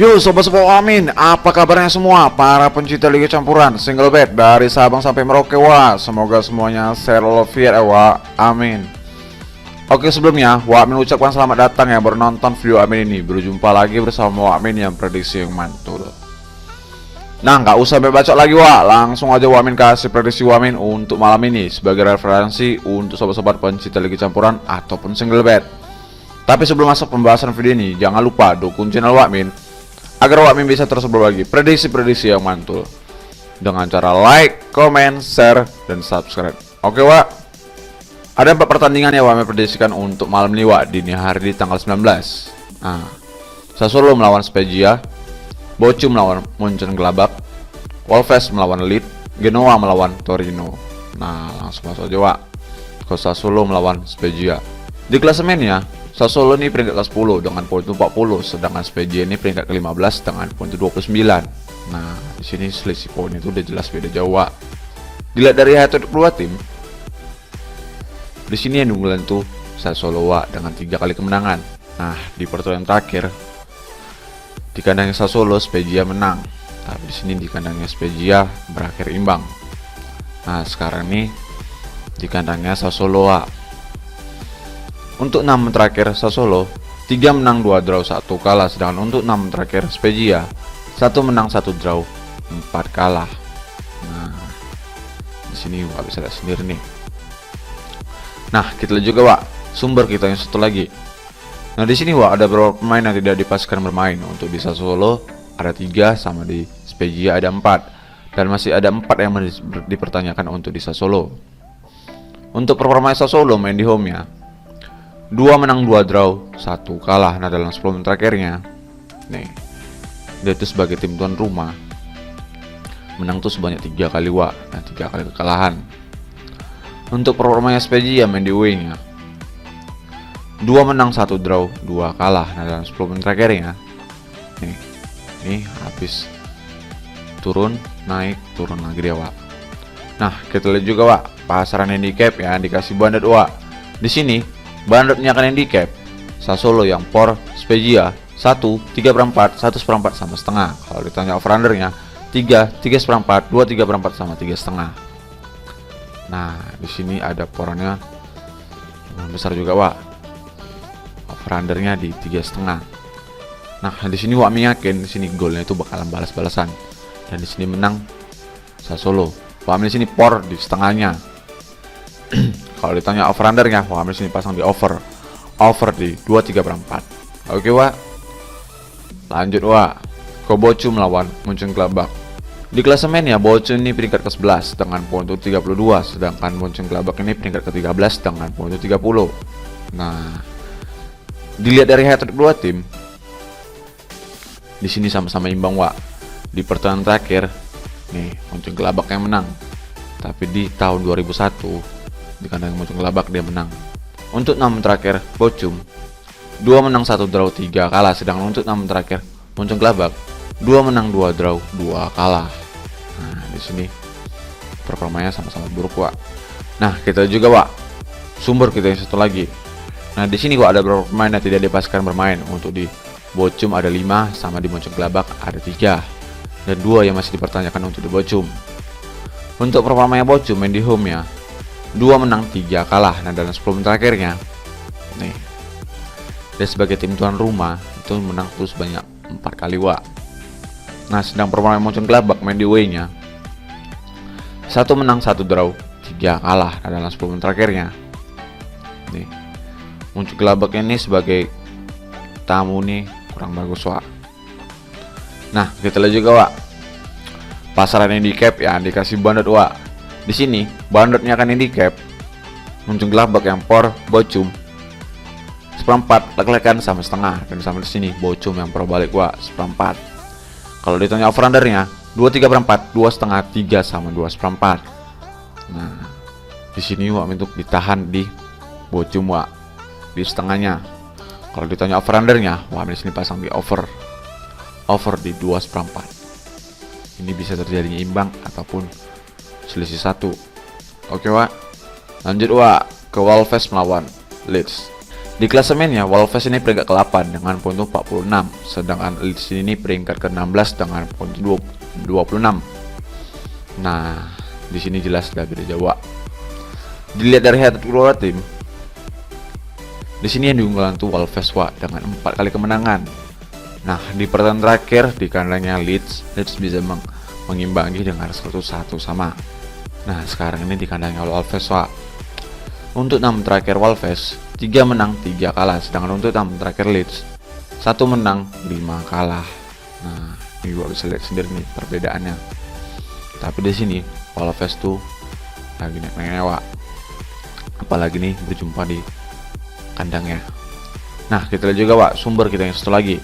Yo sobat-sobat Amin, apa kabarnya semua para pencinta Liga Campuran single bed dari Sabang sampai Merauke wah. Semoga semuanya sehat wah. Amin. Oke, sebelumnya Wak Amin ucapkan selamat datang ya baru nonton video Amin ini. Berjumpa lagi bersama Wak Amin yang prediksi yang mantul. Nah, nggak usah bacot lagi Wak, langsung aja Wak Amin kasih prediksi Wak Amin untuk malam ini sebagai referensi untuk sobat-sobat pencinta Liga Campuran ataupun single bed. Tapi sebelum masuk pembahasan video ini, jangan lupa dukung channel Wak Amin agar Wak Amin bisa terus berbagi prediksi-prediksi yang mantul dengan cara like, comment, share, dan subscribe. Oke Wak, ada 4 pertandingan yang Wak Amin prediksikan untuk malam ini Wak, dini hari di tanggal 19. Nah, Sassuolo melawan Spezia, Bochum melawan Mönchengladbach, Wolves melawan Leeds, Genoa melawan Torino. Nah, langsung masuk aja Wak ke Sassuolo melawan Spezia. Di klasemennya Sassuolo ini peringkat ke-10 dengan poin 40, sedangkan Spezia ini peringkat ke-15 dengan poin 29. Nah, di sini selisih poin itu udah jelas beda jauh. Dilihat dari head-to-head kedua tim, di sini yang unggulan tuh Sassuolo dengan 3 kali kemenangan. Nah, di pertandingan terakhir di kandangnya Sassuolo Spezia menang, tapi di sini di kandangnya Spezia berakhir imbang. Nah, sekarang nih di kandangnya Sassuolo untuk 6 terakhir Sassuolo 3 menang 2 draw 1 kalah, sedangkan untuk 6 terakhir Spezia 1 menang 1 draw 4 kalah. Nah, di sini Wak bisa lihat sendiri nih. Nah, kita lihat juga Wak sumber kita yang satu lagi. Nah, di sini Wak ada beberapa pemain yang tidak dipastikan bermain. Untuk di Sassuolo ada 3, sama di Spezia ada 4, dan masih ada 4 yang dipertanyakan untuk di Sassuolo. Untuk performa Sassuolo main di home-nya 2 menang 2 draw 1 kalah. Nah, dalam 10 menit terakhirnya nih, dia itu sebagai tim tuan rumah menang tuh sebanyak 3 kali Wak. Nah, 3 kali kekalahan. Untuk performanya Spezia main di away-nya 2 menang 1 draw 2 kalah. Nah, dalam 10 menit terakhirnya nih habis turun naik turun lagi dia Wak. Nah, kita lihat juga Wak pasaran handicap yang dikasih bandit Wak. Di sini banditnya akan handicap Sassuolo yang por Spezia 1, 3/4, 1/4 sama setengah. Kalau ditanya over-undernya 3, 3/4, 2, 3/4 sama 3,5. Nah, di sini ada porannya besar juga Wak. Over-undernya di 3,5. Nah, di sini Wak yakin di sini golnya itu bakalan balas-balasan, dan di sini menang Sassuolo. Wak di sini por di setengahnya. Kalau ditanya over-undernya, Wak di sini pasang di over di 2, 3/4. Oke Wak, lanjut Wak ke Bochum melawan Mönchengladbach. Di klasemennya Bochum ini peringkat ke-11 dengan poin 32, sedangkan Mönchengladbach ini peringkat ke-13 dengan poin 30. Nah, dilihat dari head-to-head kedua tim, di sini sama-sama imbang Wak. Di pertandingan terakhir nih Mönchengladbach yang menang, tapi di tahun 2001 di kandang Mönchengladbach dia menang. Untuk 6 terakhir Bochum 2 menang 1 draw 3 kalah, sedangkan untuk 6 terakhir Mönchengladbach 2 menang 2 draw 2 kalah. Nah, di sini performanya sama-sama buruk Wak. Nah, kita juga Wak sumber kita yang satu lagi. Nah, di sini Wak ada beberapa pemain yang tidak dipastikan bermain. Untuk di Bochum ada 5, sama di Mönchengladbach ada 3, dan 2 yang masih dipertanyakan untuk di Bochum. Untuk performanya Bochum main di home ya 2 menang 3 kalah. Nah, dalam 10 menit terakhirnya nih, dia sebagai tim tuan rumah itu menang terus banyak 4 kali Wak. Nah, sedang performa Mönchengladbach main di away-nya 1 menang 1 draw 3 kalah. Nah, dalam 10 menit terakhirnya nih, Mönchengladbach ini sebagai tamu nih kurang bagus Wak. Nah, kita lihat juga Wak pasaran handicap yang dikasih bandit Wak. Di sini banditnya akan handicap Mönchengladbach yang por Bochum 1/4 lek-lekan sama setengah, dan sama di sini Bochum yang pro balik Wak 1/4. Kalau ditanya over-undernya 2, 3/4, 2,5, 3 sama 2,4. Nah, di sini Wak untuk ditahan di Bochum Wak di setengahnya. Kalau ditanya over-undernya, Wak di sini pasang di over di 2,4. Ini bisa terjadi imbang ataupun selisih 1. Oke Wak, lanjut Wak ke Wolves melawan Leeds. Di Di klasemennya, Wolves ini peringkat ke-8 dengan poin 46, sedangkan Leeds ini peringkat ke-16 dengan poin 26. Nah, di sini jelas sudah beda jauh. Dilihat dari head kedua tim, di sini yang diunggulkan tuh Wolves dengan 4 kali kemenangan. Nah, di pertandingan terakhir di kandangnya Leeds bisa mengimbangi dengan skor 1-1 sama. Nah, sekarang ini di kandangnya Wolves. Untuk 6 terakhir Wolves 3 menang 3 kalah, sedangkan untuk 6 terakhir Leeds 1 menang 5 kalah. Nah, ini gua bisa lihat sendiri nih perbedaannya. Tapi di sini Wolves tuh lagi naik-naiknya, apalagi nih berjumpa di kandangnya. Nah, kita lihat juga sumber kita yang satu lagi.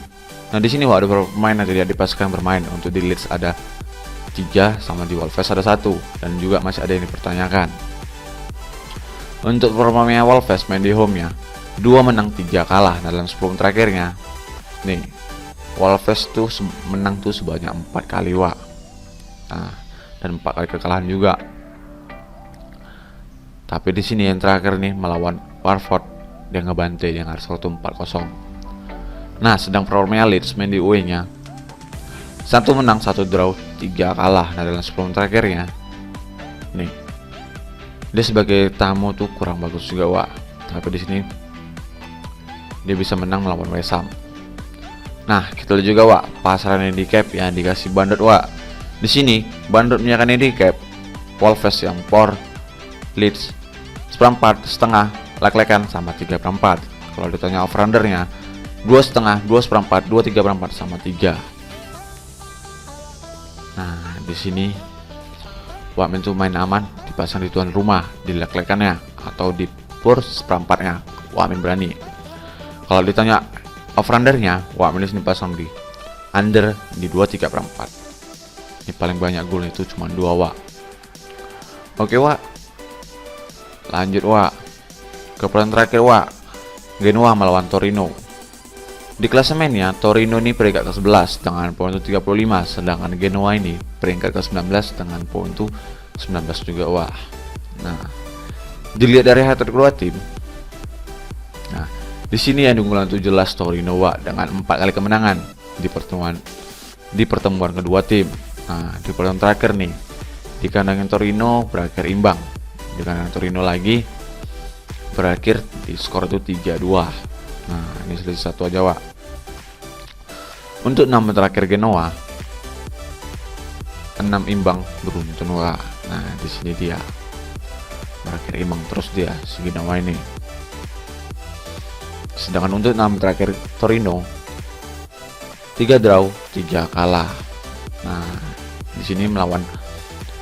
Nah, di sini ada beberapa pemain yang tidak dipastikan bermain. Untuk di Leeds ada 3, sama di Wolves ada 1, dan juga masih ada yang dipertanyakan. Untuk performanya Wolves main di home-nya 2 menang 3 kalah dalam 10 terakhirnya. Nih, Wolves tuh menang tuh sebanyak 4 kali, Nah, dan 4 kali kekalahan juga. Tapi di sini yang terakhir nih melawan Watford, dia ngebantai dengan skor 4-0. Nah, sedang performanya Leeds main di away-nya 1 menang 1 draw 3 kalah dalam 10 terakhirnya. Nih, dia sebagai tamu tuh kurang bagus juga, tapi di sini dia bisa menang melawan West Ham. Nah, kita lihat juga pasaran handicap yang dikasih bandot. Di sini bandot punya handicap Wolves yang por Leeds 1/4, lek-lekan sama 3/4. Kalau ditanya over-undernya 2,5, 2/4, 3/4 sama 3. Nah, di sini Wakmen tuh main aman dipasang di tuan rumah di lek-lekannya atau di por 1/4-nya. Wakmen berani. Kalau ditanya over-undernya, Wakmen di sini pasang di under di 2/3/4. Ini paling banyak gol itu cuma 2, Oke, lanjut, ke pertandingan terakhir, Genoa melawan Torino. Di klasemennya Torino ini peringkat ke-11 dengan poin 35, sedangkan Genoa ini peringkat ke-19 dengan poin 19 juga, Nah, dilihat dari hasil kedua tim. Nah, di sini yang diunggulkan itu jelas Torino, dengan 4 kali kemenangan di pertemuan kedua tim. Nah, di pertemuan terakhir nih di kandangnya Torino berakhir imbang. Di kandang Torino lagi berakhir di skor itu 3-2. Nah, ini selisih 1 aja, Untuk 6 terakhir Genoa 6 imbang beruntun, Nah, di sini dia berakhir imbang terus dia si Genoa ini. Sedangkan untuk 6 terakhir Torino 3 draw 3 kalah. Nah, di sini melawan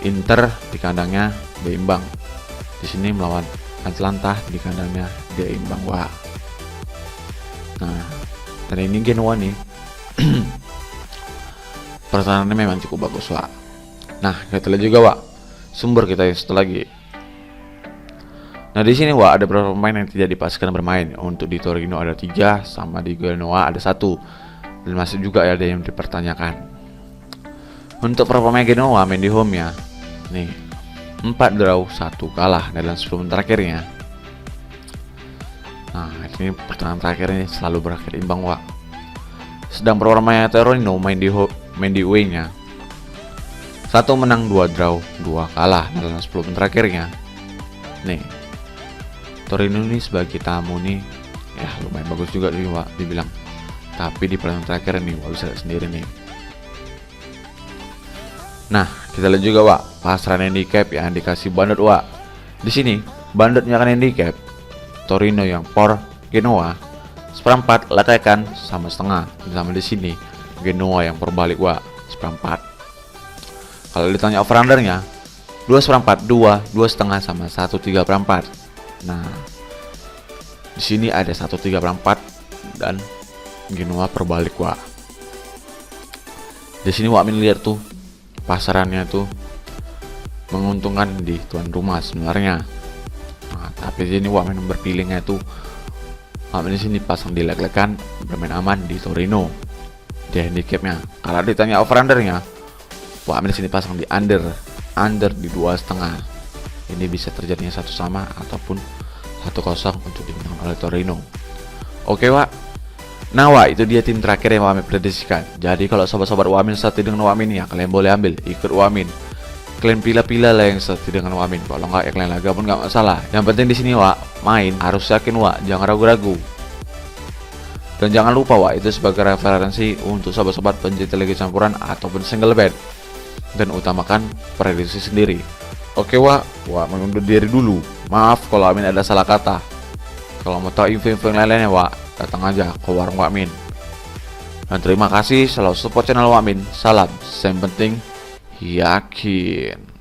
Inter di kandangnya dia imbang. Di sini melawan Atalanta di kandangnya dia imbang, Nah, dan ini Genoa nih pertahanannya memang cukup bagus, Nah, kita lihat juga, sumber kita yang satu lagi. Nah, di sini, ada beberapa pemain yang tidak dipastikan bermain. Untuk di Torino ada 3, sama di Genoa ada 1, dan masih juga ada yang dipertanyakan. Untuk performa Genoa main di home-nya, nih 4 draw 1 kalah dalam 10 terakhirnya. Nah, ini pertandingan terakhir ini selalu berakhir imbang, Sedang performanya Torino main di away-nya 1 menang 2 draw 2 kalah dalam 10 terakhirnya. Nih, Torino ini sebagai tamu nih ya lumayan bagus juga nih, dibilang. Tapi di pertandingan terakhir nih bisa lihat sendiri nih. Nah, kita lihat juga, pasaran handicap yang dikasih bandot, Di sini bandotnya kan handicap Torino yang por Genoa 1/4, lek-lekan sama setengah. Sama di sini Genoa yang berbalik, 1/4. Kalau ditanya over-undernya 2/4, 2, 2,5 sama 1/3/4. Nah, di sini ada 1/3/4 dan Genoa berbalik, Di sini Wakmin lihat tuh pasarannya tuh menguntungkan di tuan rumah sebenarnya. Nah, tapi sini Wakmin berpilihnya tuh Wakmin di sini pasang di lek-lekan, bermain aman di Torino. Di handicapnya. Kalau ditanya over-undernya, Wakmin di sini pasang di under di 2,5. Ini bisa terjadinya 1 sama ataupun 1-0 untuk dimenangkan oleh Torino. Oke Wak. Nah Wak, itu dia tim terakhir yang Wamin prediksikan. Jadi kalau sobat-sobat Wamin satu dengan Wamin ya, kalian boleh ambil, ikut Wamin. Kalian pilih-pilih lah yang satu dengan Wamin. Kalau nggak ya kalian laga pun nggak masalah. Yang penting di sini Wak, main harus yakin Wak, jangan ragu-ragu. Dan jangan lupa Wak, itu sebagai referensi untuk sobat-sobat pencinta Liga Campuran ataupun single bed. Dan utamakan prediksi sendiri. Oke Wak, mengundur diri dulu. Maaf kalau Amin ada salah kata. Kalau mau tahu info-info yang lainnya Wak, datang aja ke warung Wamin. Dan terima kasih selalu support channel Wamin. Salam, yang penting yakin.